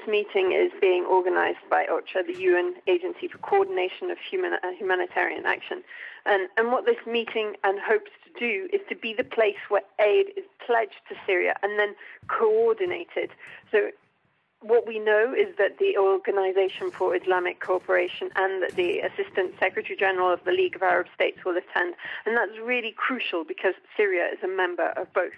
this meeting is being organized by OCHA, the UN Agency for Coordination of Humanitarian Action. And what this meeting hopes to do is to be the place where aid is pledged to Syria and then coordinated. So what we know is that the Organization for Islamic Cooperation and the Assistant Secretary General of the League of Arab States will attend. And that's really crucial because Syria is a member of both.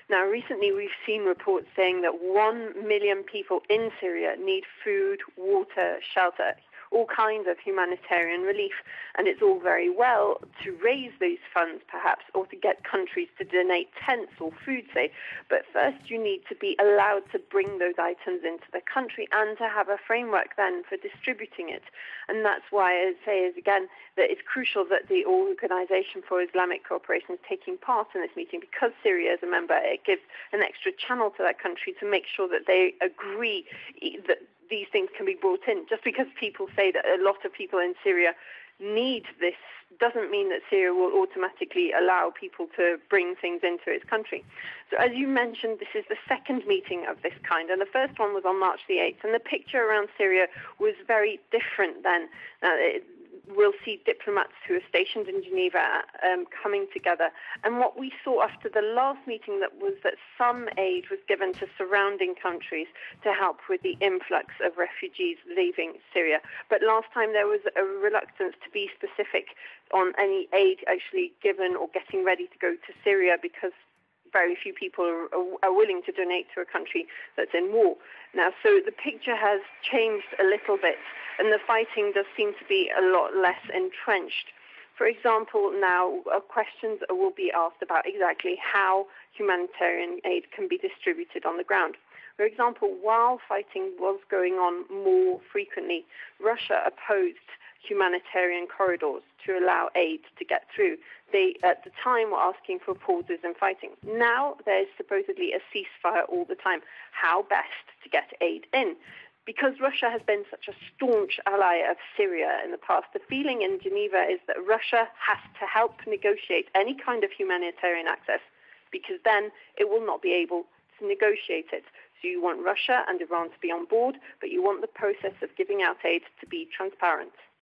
Now, recently we've seen reports saying that 1 million people in Syria need food, water, shelter, all kinds of humanitarian relief. And it's all very well to raise those funds, perhaps, or to get countries to donate tents or food, say. But first you need to be allowed to bring those items into the country and to have a framework then for distributing it. And that's why I say is, again, that it's crucial that the Organization for Islamic Cooperation is taking part in this meeting because Syria is a member. It gives an extra channel to that country to make sure that they agree that these things can be brought in. Just because people say that a lot of people in Syria need this doesn't mean that Syria will automatically allow people to bring things into its country. So as you mentioned, this is the second meeting of this kind, and the first one was on March the 8th, and the picture around Syria was very different then. We'll see diplomats who are stationed in Geneva coming together. And what we saw after the last meeting was that some aid was given to surrounding countries to help with the influx of refugees leaving Syria. But last time there was a reluctance to be specific on any aid actually given or getting ready to go to Syria because very few people are willing to donate to a country that's in war. Now, so the picture has changed a little bit, and the fighting does seem to be a lot less entrenched. For example, now questions will be asked about exactly how humanitarian aid can be distributed on the ground. For example, while fighting was going on more frequently, Russia opposed humanitarian corridors to allow aid to get through. They, at the time, were asking for pauses in fighting. Now there's supposedly a ceasefire all the time. How best to get aid in? Because Russia has been such a staunch ally of Syria in the past, the feeling in Geneva is that Russia has to help negotiate any kind of humanitarian access because then it will not be able to negotiate it. So you want Russia and Iran to be on board, but you want the process of giving out aid to be transparent.